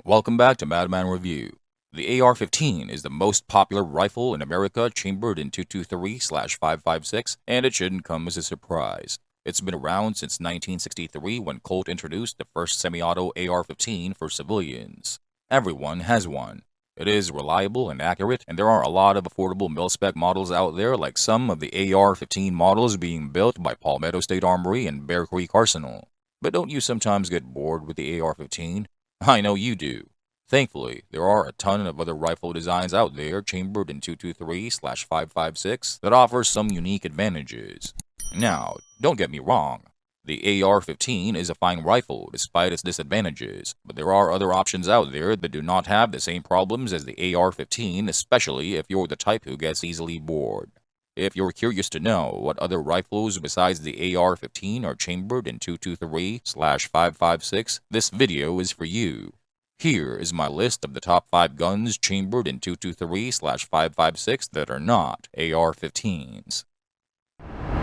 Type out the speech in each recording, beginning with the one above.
Welcome back to MADMAN Review. The AR-15 is the most popular rifle in America, chambered in 223/556, and it shouldn't come as a surprise. It's been around since 1963 when Colt introduced the first semi-auto AR-15 for civilians. Everyone has one. It is reliable and accurate, and there are a lot of affordable mil-spec models out there, like some of the AR-15 models being built by Palmetto State Armory and Bear Creek Arsenal. But don't you sometimes get bored with the AR-15? I know you do. Thankfully, there are a ton of other rifle designs out there chambered in 223/556 that offer some unique advantages. Now, don't get me wrong. The AR-15 is a fine rifle despite its disadvantages, but there are other options out there that do not have the same problems as the AR-15, especially if you're the type who gets easily bored. If you're curious to know what other rifles besides the AR-15 are chambered in 223/556, this video is for you. Here is my list of the top 5 guns chambered in 223/556 that are not AR-15s.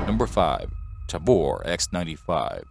Number 5. Tabor X95.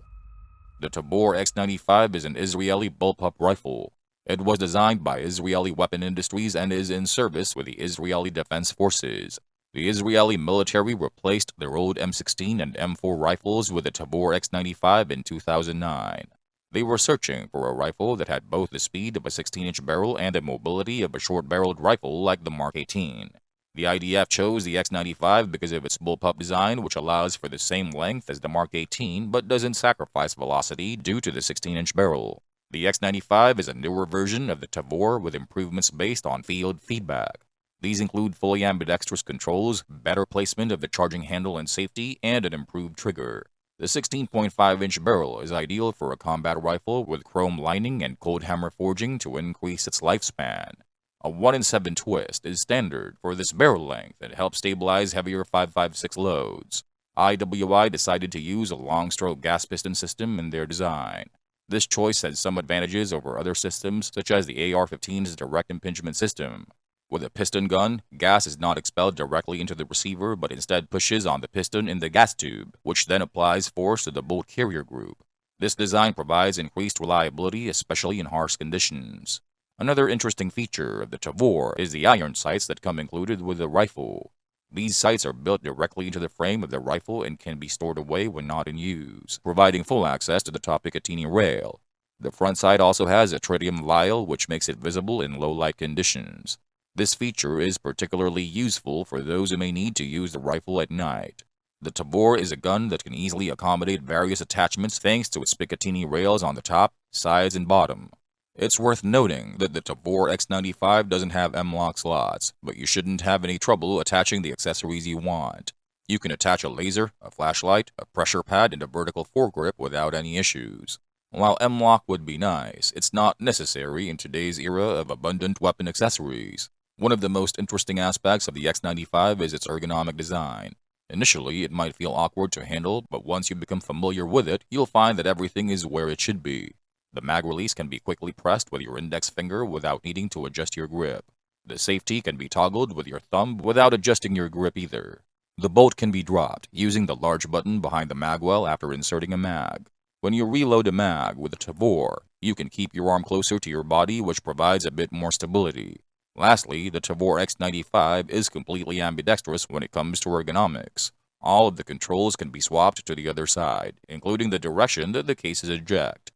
The Tabor X95 is an Israeli bullpup rifle. It was designed by Israeli Weapon Industries and is in service with the Israeli Defense Forces. The Israeli military replaced their old M16 and M4 rifles with the Tabor X95 in 2009. They were searching for a rifle that had both the speed of a 16-inch barrel and the mobility of a short-barreled rifle like the Mark 18. The IDF chose the X95 because of its bullpup design, which allows for the same length as the Mark 18 but doesn't sacrifice velocity due to the 16-inch barrel. The X95 is a newer version of the Tabor with improvements based on field feedback. These include fully ambidextrous controls, better placement of the charging handle and safety, and an improved trigger. The 16.5-inch barrel is ideal for a combat rifle with chrome lining and cold hammer forging to increase its lifespan. A 1-in-7 twist is standard for this barrel length and helps stabilize heavier 5.56 loads. IWI decided to use a long-stroke gas piston system in their design. This choice has some advantages over other systems, such as the AR-15's direct impingement system. With a piston gun, gas is not expelled directly into the receiver but instead pushes on the piston in the gas tube, which then applies force to the bolt carrier group. This design provides increased reliability, especially in harsh conditions. Another interesting feature of the Tabor is the iron sights that come included with the rifle. These sights are built directly into the frame of the rifle and can be stored away when not in use, providing full access to the top Picatinny rail. The front sight also has a tritium vial, which makes it visible in low light conditions. This feature is particularly useful for those who may need to use the rifle at night. The Tabor is a gun that can easily accommodate various attachments thanks to its Picatinny rails on the top, sides, and bottom. It's worth noting that the Tabor X95 doesn't have M-lock slots, but you shouldn't have any trouble attaching the accessories you want. You can attach a laser, a flashlight, a pressure pad, and a vertical foregrip without any issues. While M-lock would be nice, it's not necessary in today's era of abundant weapon accessories. One of the most interesting aspects of the X95 is its ergonomic design. Initially, it might feel awkward to handle, but once you become familiar with it, you'll find that everything is where it should be. The mag release can be quickly pressed with your index finger without needing to adjust your grip. The safety can be toggled with your thumb without adjusting your grip either. The bolt can be dropped using the large button behind the mag well after inserting a mag. When you reload a mag with the Tabor, you can keep your arm closer to your body, which provides a bit more stability. Lastly, the Tabor X95 is completely ambidextrous when it comes to ergonomics. All of the controls can be swapped to the other side, including the direction that the cases eject.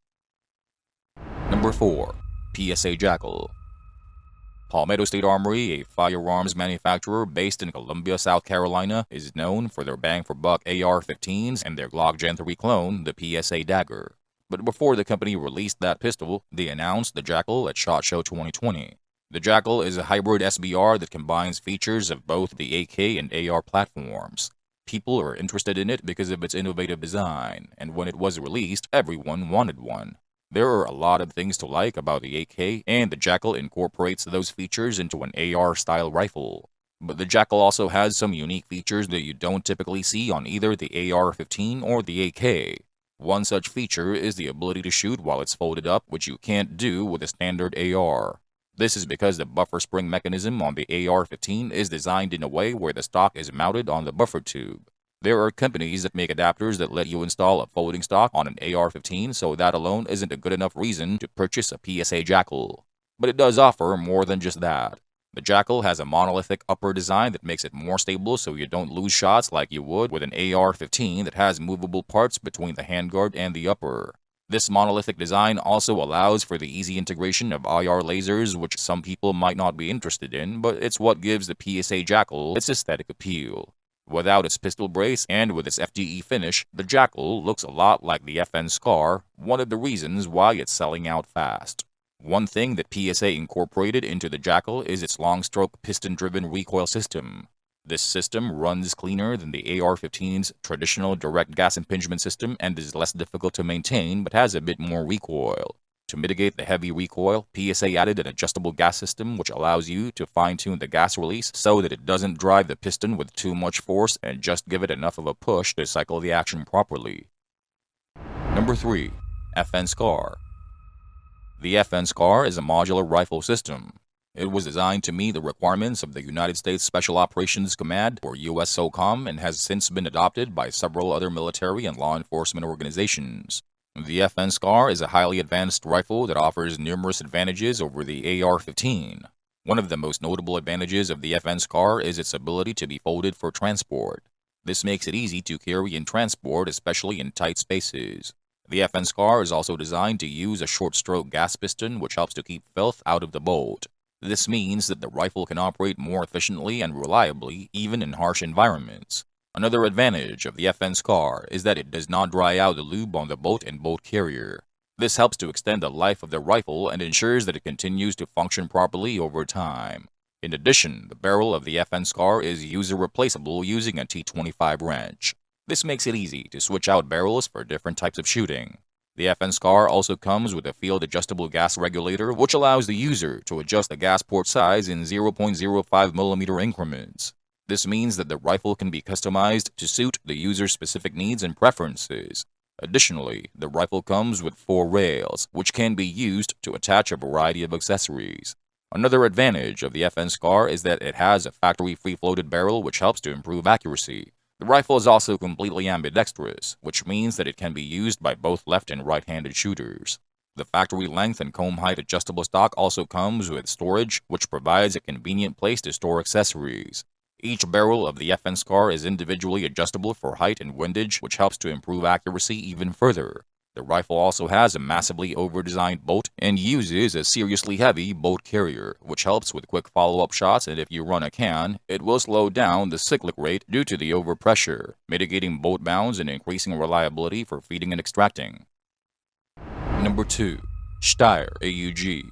Number 4. PSA Jackal. Palmetto State Armory, a firearms manufacturer based in Columbia, South Carolina, is known for their bang-for-buck AR-15s and their Glock Gen 3 clone, the PSA Dagger. But before the company released that pistol, they announced the Jackal at SHOT Show 2020. The Jackal is a hybrid SBR that combines features of both the AK and AR platforms. People are interested in it because of its innovative design, and when it was released, everyone wanted one. There are a lot of things to like about the AK, and the Jackal incorporates those features into an AR-style rifle. But the Jackal also has some unique features that you don't typically see on either the AR-15 or the AK. One such feature is the ability to shoot while it's folded up, which you can't do with a standard AR. This is because the buffer spring mechanism on the AR-15 is designed in a way where the stock is mounted on the buffer tube. There are companies that make adapters that let you install a folding stock on an AR-15, so that alone isn't a good enough reason to purchase a PSA Jackal. But it does offer more than just that. The Jackal has a monolithic upper design that makes it more stable so you don't lose shots like you would with an AR-15 that has movable parts between the handguard and the upper. This monolithic design also allows for the easy integration of IR lasers, which some people might not be interested in, but it's what gives the PSA Jackal its aesthetic appeal. Without its pistol brace and with its FDE finish, the Jackal looks a lot like the FN Scar, one of the reasons why it's selling out fast. One thing that PSA incorporated into the Jackal is its long-stroke piston-driven recoil system. This system runs cleaner than the AR-15's traditional direct gas impingement system and is less difficult to maintain but has a bit more recoil. To mitigate the heavy recoil, PSA added an adjustable gas system which allows you to fine-tune the gas release so that it doesn't drive the piston with too much force and just give it enough of a push to cycle the action properly. Number 3. FN Scar. The FN Scar is a modular rifle system. It was designed to meet the requirements of the United States Special Operations Command, or USSOCOM, and has since been adopted by several other military and law enforcement organizations. The FN Scar is a highly advanced rifle that offers numerous advantages over the AR-15. One of the most notable advantages of the FN Scar is its ability to be folded for transport. This makes it easy to carry in transport, especially in tight spaces. The FN Scar is also designed to use a short-stroke gas piston which helps to keep filth out of the bolt. This means that the rifle can operate more efficiently and reliably even in harsh environments. Another advantage of the FN Scar is that it does not dry out the lube on the bolt and bolt carrier. This helps to extend the life of the rifle and ensures that it continues to function properly over time. In addition, the barrel of the FN Scar is user replaceable using a T25 wrench. This makes it easy to switch out barrels for different types of shooting. The FN Scar also comes with a field-adjustable gas regulator which allows the user to adjust the gas port size in 0.05mm increments. This means that the rifle can be customized to suit the user's specific needs and preferences. Additionally, the rifle comes with 4 rails, which can be used to attach a variety of accessories. Another advantage of the FN Scar is that it has a factory free-floated barrel which helps to improve accuracy. The rifle is also completely ambidextrous, which means that it can be used by both left and right-handed shooters. The factory length and comb height adjustable stock also comes with storage, which provides a convenient place to store accessories. Each barrel of the FN Scar is individually adjustable for height and windage, which helps to improve accuracy even further. The rifle also has a massively over-designed bolt and uses a seriously heavy bolt carrier, which helps with quick follow-up shots, and if you run a can, it will slow down the cyclic rate due to the overpressure, mitigating bolt bounds and increasing reliability for feeding and extracting. Number 2. SteyrAUG.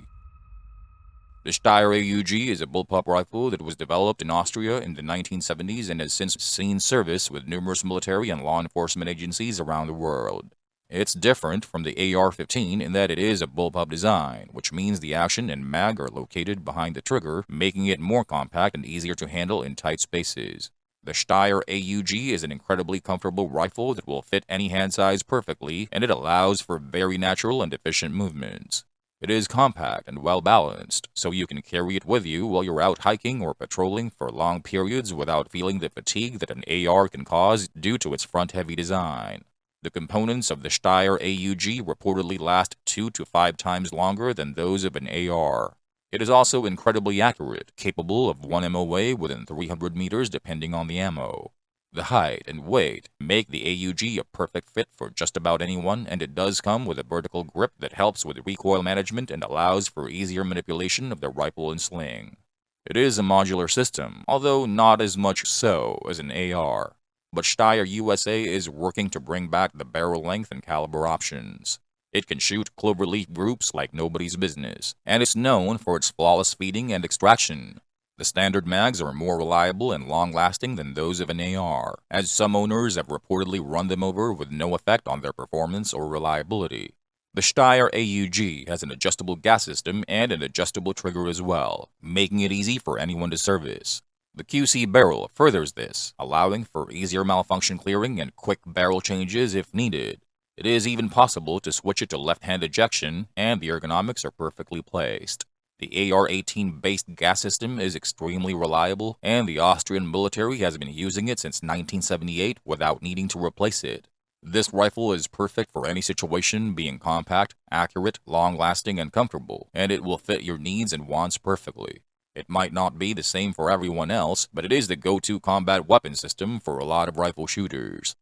The SteyrAUG is a bullpup rifle that was developed in Austria in the 1970s and has since seen service with numerous military and law enforcement agencies around the world. It's different from the AR-15 in that it is a bullpup design, which means the action and mag are located behind the trigger, making it more compact and easier to handle in tight spaces. The SteyrAUG is an incredibly comfortable rifle that will fit any hand size perfectly, and it allows for very natural and efficient movements. It is compact and well-balanced, so you can carry it with you while you're out hiking or patrolling for long periods without feeling the fatigue that an AR can cause due to its front-heavy design. The components of the SteyrAUG reportedly last 2 to 5 times longer than those of an AR. It is also incredibly accurate, capable of 1 MOA within 300 meters depending on the ammo. The height and weight make the AUG a perfect fit for just about anyone, and it does come with a vertical grip that helps with recoil management and allows for easier manipulation of the rifle and sling. It is a modular system, although not as much so as an AR. But Steyr USA is working to bring back the barrel length and caliber options. It can shoot cloverleaf groups like nobody's business, and it's known for its flawless feeding and extraction. The standard mags are more reliable and long-lasting than those of an AR, as some owners have reportedly run them over with no effect on their performance or reliability. The SteyrAUG has an adjustable gas system and an adjustable trigger as well, making it easy for anyone to service. The QC barrel furthers this, allowing for easier malfunction clearing and quick barrel changes if needed. It is even possible to switch it to left-hand ejection, and the ergonomics are perfectly placed. The AR-18-based gas system is extremely reliable, and the Austrian military has been using it since 1978 without needing to replace it. This rifle is perfect for any situation, being compact, accurate, long-lasting, and comfortable, and it will fit your needs and wants perfectly. It might not be the same for everyone else, but it is the go-to combat weapon system for a lot of rifle shooters.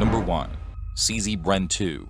Number 1. CZ Bren 2.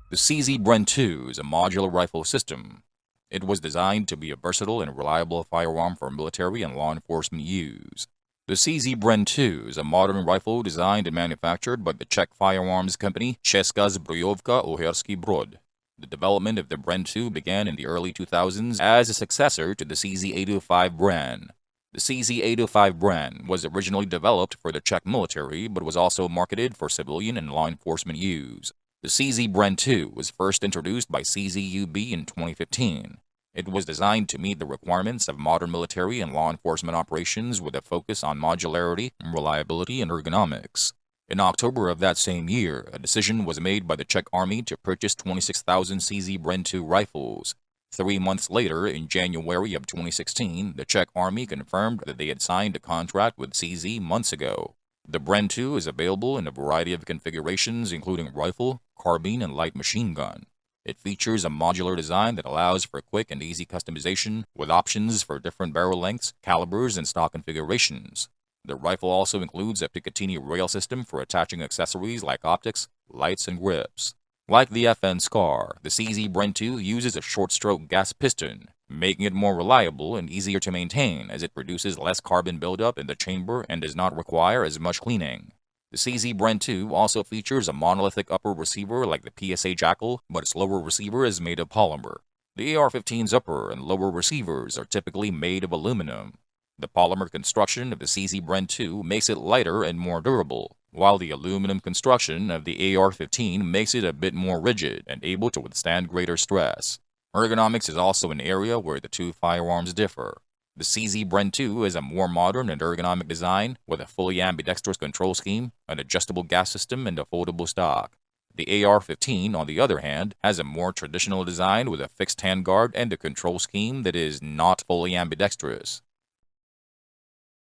The CZ Bren 2 is a modular rifle system. It was designed to be a versatile and reliable firearm for military and law enforcement use. The CZ Bren 2 is a modern rifle designed and manufactured by the Czech firearms company Česká zbrojovka Uherský Brod. The development of the Bren 2 began in the early 2000s as a successor to the CZ-805 Bren. The CZ-805 Bren was originally developed for the Czech military but was also marketed for civilian and law enforcement use. The CZ Bren 2 was first introduced by CZUB in 2015. It was designed to meet the requirements of modern military and law enforcement operations with a focus on modularity, reliability, and ergonomics. In October of that same year, a decision was made by the Czech Army to purchase 26,000 CZ Bren 2 rifles. 3 months later, in January of 2016, the Czech Army confirmed that they had signed a contract with CZ months ago. The Bren 2 is available in a variety of configurations including rifle, carbine, and light machine gun. It features a modular design that allows for quick and easy customization, with options for different barrel lengths, calibers, and stock configurations. The rifle also includes a Picatinny rail system for attaching accessories like optics, lights, and grips. Like the FN SCAR, the CZ Bren 2 uses a short-stroke gas piston, making it more reliable and easier to maintain as it produces less carbon buildup in the chamber and does not require as much cleaning. The CZ Bren 2 also features a monolithic upper receiver like the PSA Jackal, but its lower receiver is made of polymer. The AR-15's upper and lower receivers are typically made of aluminum. The polymer construction of the CZ Bren 2 makes it lighter and more durable, while the aluminum construction of the AR-15 makes it a bit more rigid and able to withstand greater stress. Ergonomics is also an area where the two firearms differ. The CZ Bren 2 is a more modern and ergonomic design with a fully ambidextrous control scheme, an adjustable gas system, and a foldable stock. The AR-15, on the other hand, has a more traditional design with a fixed handguard and a control scheme that is not fully ambidextrous.